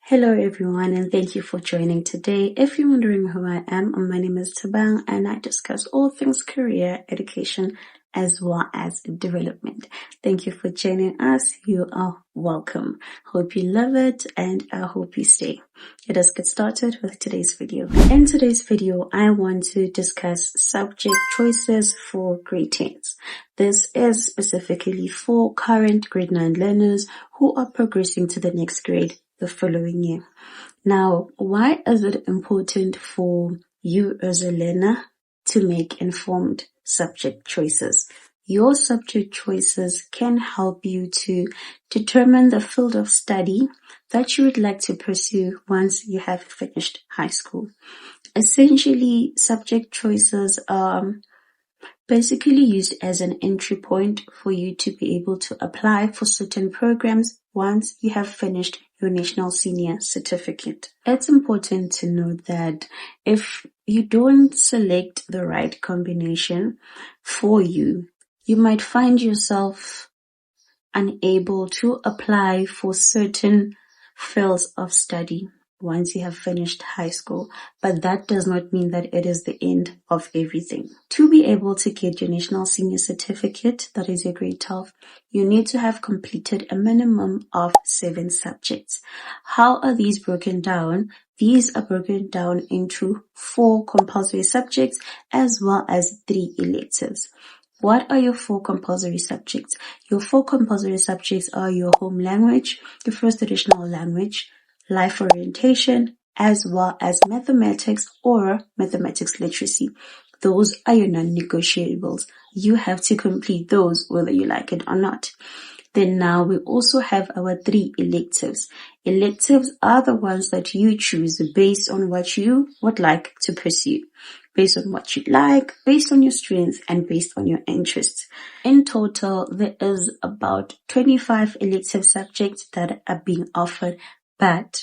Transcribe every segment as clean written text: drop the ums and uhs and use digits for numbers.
Hello everyone, and thank you for joining today. If you're wondering who I am, my name is Tabang and I discuss all things career, education, as well as development. Thank you for joining us. You are welcome. Hope you love it and I hope you stay. Let us get started with today's video. In today's video, I want to discuss subject choices for grade 10s. This is specifically for current grade 9 learners who are progressing to the next grade the following year. Now, why is it important for you as a learner to make informed subject choices? Your subject choices can help you to determine the field of study that you would like to pursue once you have finished high school. Essentially, subject choices are basically used as an entry point for you to be able to apply for certain programs once you have finished your National Senior Certificate. It's important to note that if you don't select the right combination for you, you might find yourself unable to apply for certain fields of study once you have finished high school, but that does not mean that it is the end of everything. To be able to get your National Senior Certificate, that is your grade 12, you need to have completed a minimum of 7 subjects. How are these broken down? These are broken down into 4 compulsory subjects as well as 3 electives. What are your 4 compulsory subjects? Your 4 compulsory subjects are your home language, your first additional language, life orientation, as well as mathematics or mathematics literacy. Those are your non-negotiables. You have to complete those whether you like it or not. Then now we also have our 3 electives. Electives are the ones that you choose based on what you would like to pursue, based on what you like, based on your strengths, and based on your interests. In total, there is about 25 elective subjects that are being offered, but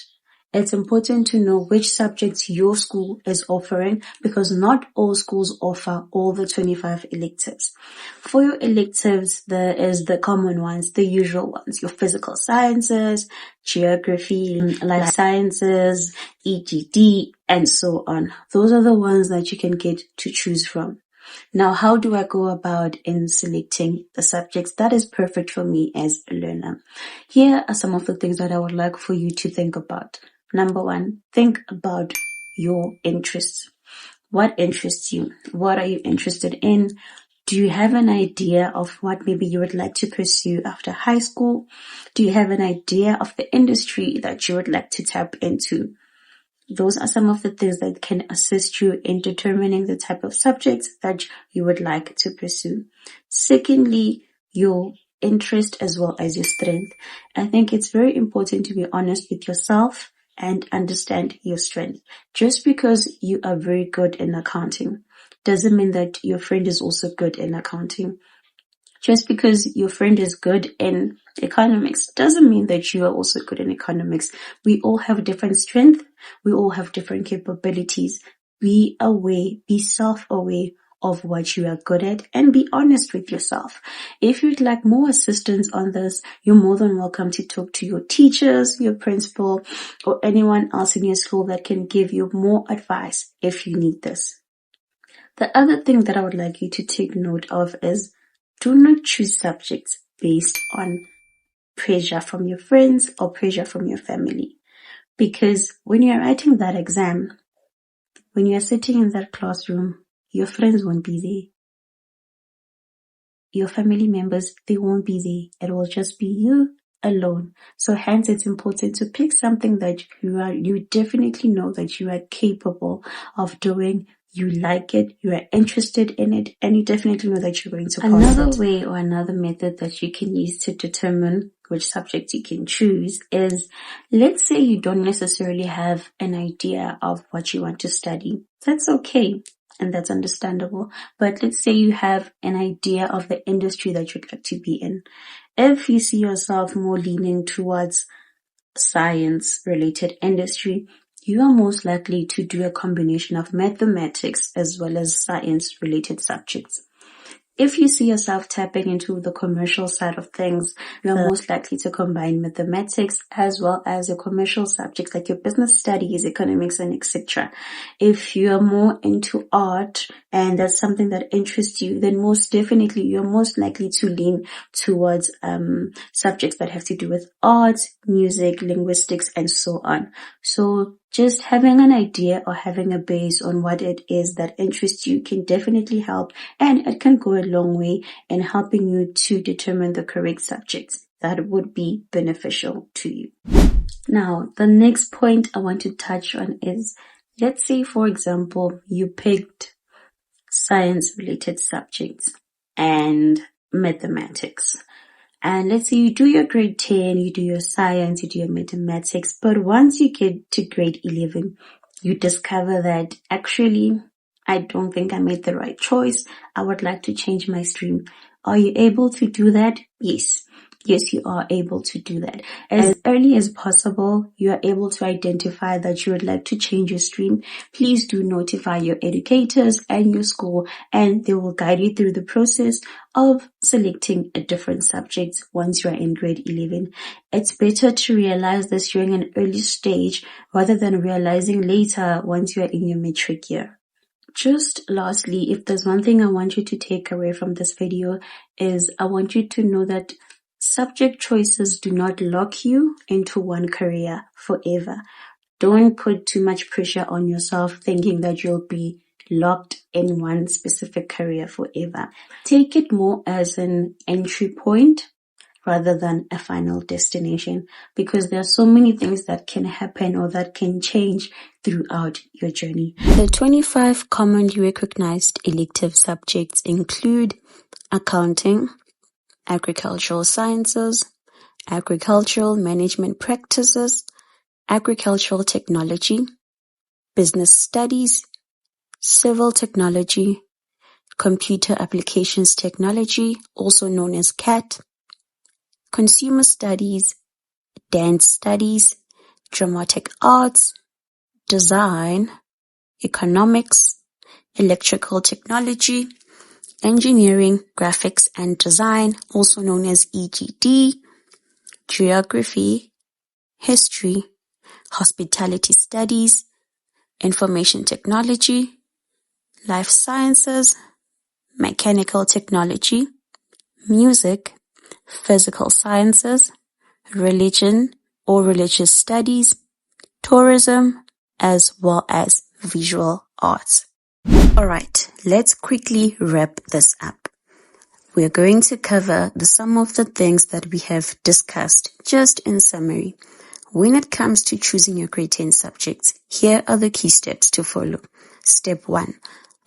it's important to know which subjects your school is offering because not all schools offer all the 25 electives. For your electives, there is the common ones, the usual ones, your physical sciences, geography, life sciences, EGD, and so on. Those are the ones that you can get to choose from. Now, how do I go about in selecting the subjects that is perfect for me as a learner? Here are some of the things that I would like for you to think about. Number 1, think about your interests. What interests you? What are you interested in? Do you have an idea of what maybe you would like to pursue after high school? Do you have an idea of the industry that you would like to tap into? Those are some of the things that can assist you in determining the type of subjects that you would like to pursue. Secondly, your interest as well as your strength. I think it's very important to be honest with yourself and understand your strength. Just because you are very good in accounting doesn't mean that your friend is also good in accounting. Just because your friend is good in economics doesn't mean that you are also good in economics. We all have different strengths. We all have different capabilities. Be aware, be self-aware of what you are good at and be honest with yourself. If you'd like more assistance on this, you're more than welcome to talk to your teachers, your principal, or anyone else in your school that can give you more advice if you need this. The other thing that I would like you to take note of is do not choose subjects based on pressure from your friends or pressure from your family. Because when you're writing that exam, when you're sitting in that classroom, your friends won't be there. Your family members, they won't be there. It will just be you alone. So hence it's important to pick something that you definitely know that you are capable of doing. You like it, you are interested in it, and you definitely know that you're going to pass it. Another way or another method that you can use to determine which subject you can choose is, let's say you don't necessarily have an idea of what you want to study. That's okay. And that's understandable. But let's say you have an idea of the industry that you'd like to be in. If you see yourself more leaning towards science-related industry, you are most likely to do a combination of mathematics as well as science-related subjects. If you see yourself tapping into the commercial side of things, you're most likely to combine mathematics as well as your commercial subjects like your business studies, economics, and etc. If you're more into art and that's something that interests you, then most definitely you're most likely to lean towards subjects that have to do with art, music, linguistics, and so on. So just having an idea or having a base on what it is that interests you can definitely help, and it can go a long way in helping you to determine the correct subjects that would be beneficial to you. Now, the next point I want to touch on is, let's say, for example, you picked science-related subjects and mathematics. And let's say you do your grade 10, you do your science, you do your mathematics, but once you get to grade 11, you discover that actually, I don't think I made the right choice. I would like to change my stream. Are you able to do that? Yes. Yes, you are able to do that. As early as possible, you are able to identify that you would like to change your stream. Please do notify your educators and your school, and they will guide you through the process of selecting a different subject once you are in grade 11. It's better to realize this during an early stage rather than realizing later once you are in your matric year. Just lastly, if there's one thing I want you to take away from this video is I want you to know that subject choices do not lock you into one career forever. Don't put too much pressure on yourself thinking that you'll be locked in one specific career forever. Take it more as an entry point rather than a final destination, because there are so many things that can happen or that can change throughout your journey. The 25 commonly recognized elective subjects include accounting, agricultural sciences, agricultural management practices, agricultural technology, business studies, civil technology, computer applications technology, also known as CAT, consumer studies, dance studies, dramatic arts, design, economics, electrical technology, engineering, graphics and design, also known as EGD, geography, history, hospitality studies, information technology, life sciences, mechanical technology, music, physical sciences, religion or religious studies, tourism, as well as visual arts. Alright, let's quickly wrap this up. We're going to cover some of the things that we have discussed just in summary. When it comes to choosing your grade 10 subjects, here are the key steps to follow. Step 1.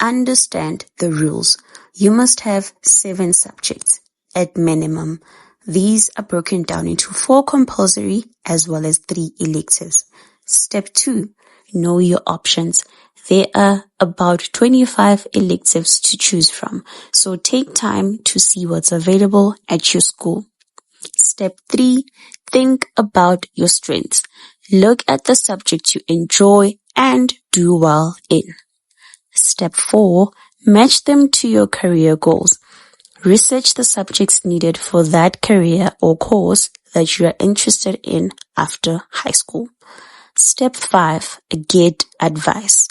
Understand the rules. You must have 7 subjects at minimum. These are broken down into 4 compulsory as well as 3 electives. Step 2. Know your options. There are about 25 electives to choose from, so take time to see what's available at your school. Step 3. Think about your strengths. Look at the subjects you enjoy and do well in. Step 4. Match them to your career goals. Research the subjects needed for that career or course that you are interested in after high school. Step 5. Get advice.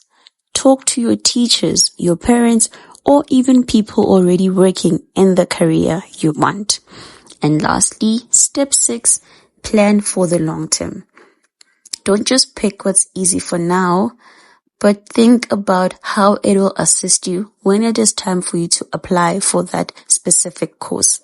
Talk to your teachers, your parents, or even people already working in the career you want. And lastly, step 6. Plan for the long term. Don't just pick what's easy for now, but think about how it will assist you when it is time for you to apply for that specific course.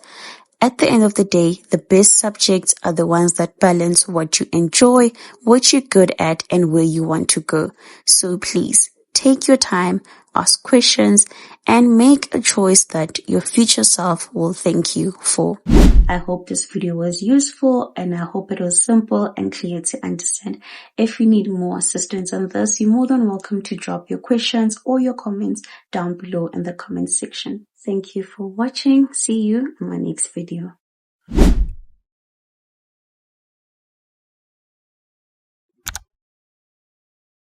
At the end of the day, the best subjects are the ones that balance what you enjoy, what you're good at, and where you want to go. So please, take your time, ask questions, and make a choice that your future self will thank you for. I hope this video was useful, and I hope it was simple and clear to understand. If you need more assistance on this, you're more than welcome to drop your questions or your comments down below in the comment section. Thank you for watching. See you in my next video.